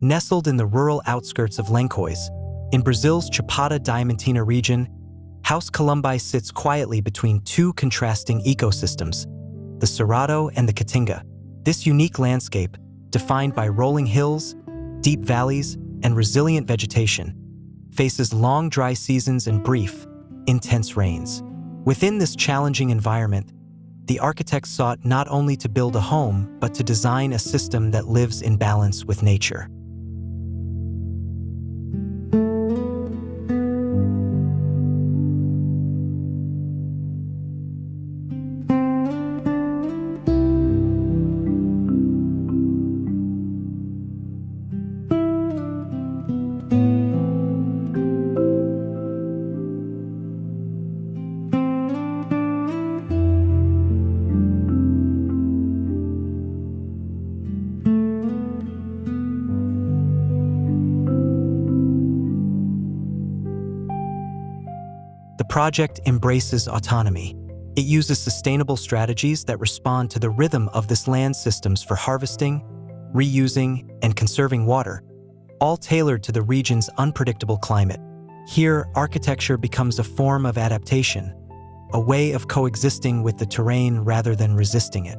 Nestled in the rural outskirts of Lençóis, in Brazil's Chapada Diamantina region, House Calumbi sits quietly between two contrasting ecosystems, the cerrado and the caatinga. This unique landscape, defined by rolling hills, deep valleys, and resilient vegetation, faces long dry seasons and brief, intense rains. Within this challenging environment, the architects sought not only to build a home, but to design a system that lives in balance with nature. The project embraces autonomy. It uses sustainable strategies that respond to the rhythm of this land systems for harvesting, reusing, and conserving water, all tailored to the region's unpredictable climate. Here, architecture becomes a form of adaptation, a way of coexisting with the terrain rather than resisting it.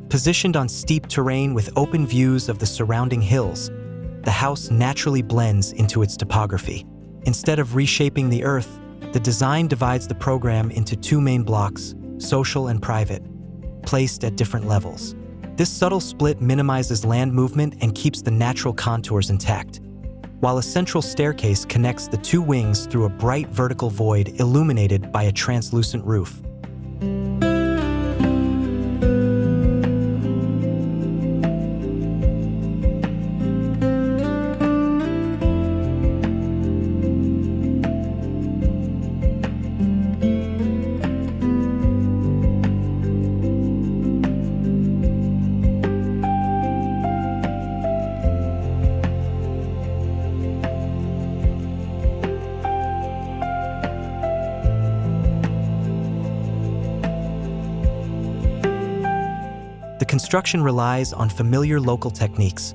Positioned on steep terrain with open views of the surrounding hills, the house naturally blends into its topography. Instead of reshaping the earth, the design divides the program into two main blocks, social and private, placed at different levels. This subtle split minimizes land movement and keeps the natural contours intact, while a central staircase connects the two wings through a bright vertical void illuminated by a translucent roof. The construction relies on familiar local techniques,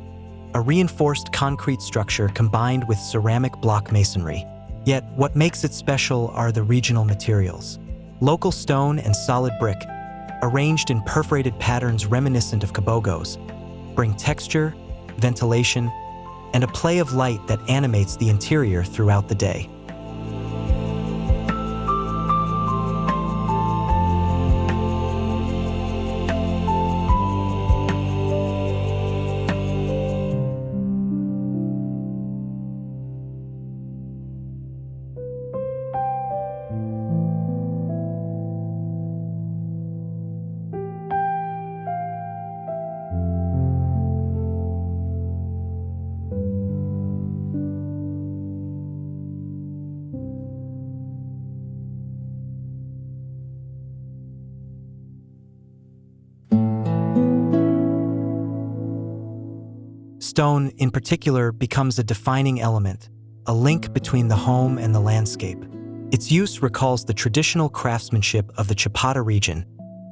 a reinforced concrete structure combined with ceramic block masonry. Yet, what makes it special are the regional materials. Local stone and solid brick, arranged in perforated patterns reminiscent of cabogos, bring texture, ventilation, and a play of light that animates the interior throughout the day. Stone, in particular, becomes a defining element, a link between the home and the landscape. Its use recalls the traditional craftsmanship of the Chapada region,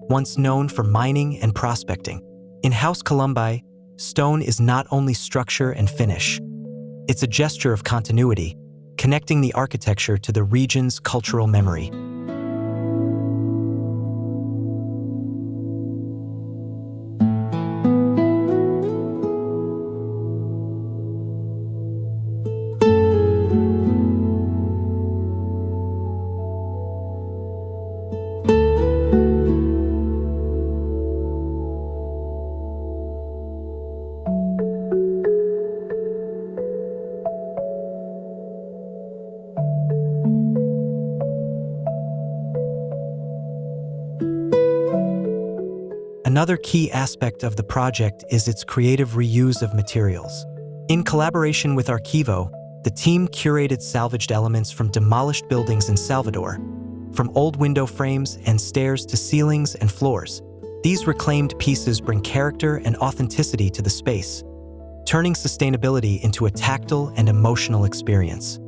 once known for mining and prospecting. In House Calumbi, stone is not only structure and finish. It's a gesture of continuity, connecting the architecture to the region's cultural memory. Another key aspect of the project is its creative reuse of materials. In collaboration with Archivo, the team curated salvaged elements from demolished buildings in Salvador, from old window frames and stairs to ceilings and floors. These reclaimed pieces bring character and authenticity to the space, turning sustainability into a tactile and emotional experience.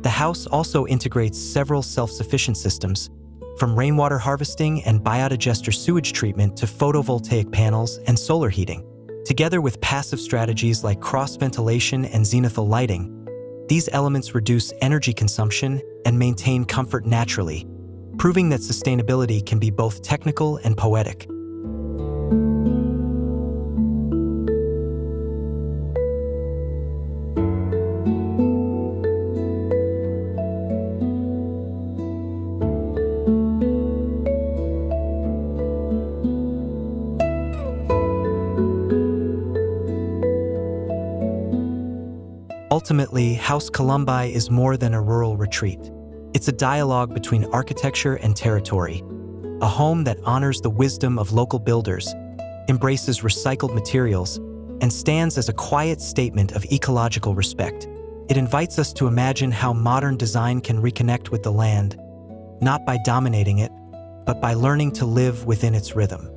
The house also integrates several self-sufficient systems, from rainwater harvesting and biodigester sewage treatment to photovoltaic panels and solar heating. Together with passive strategies like cross-ventilation and zenithal lighting, these elements reduce energy consumption and maintain comfort naturally, proving that sustainability can be both technical and poetic. Ultimately, House Calumbi is more than a rural retreat. It's a dialogue between architecture and territory, a home that honors the wisdom of local builders, embraces recycled materials, and stands as a quiet statement of ecological respect. It invites us to imagine how modern design can reconnect with the land, not by dominating it, but by learning to live within its rhythm.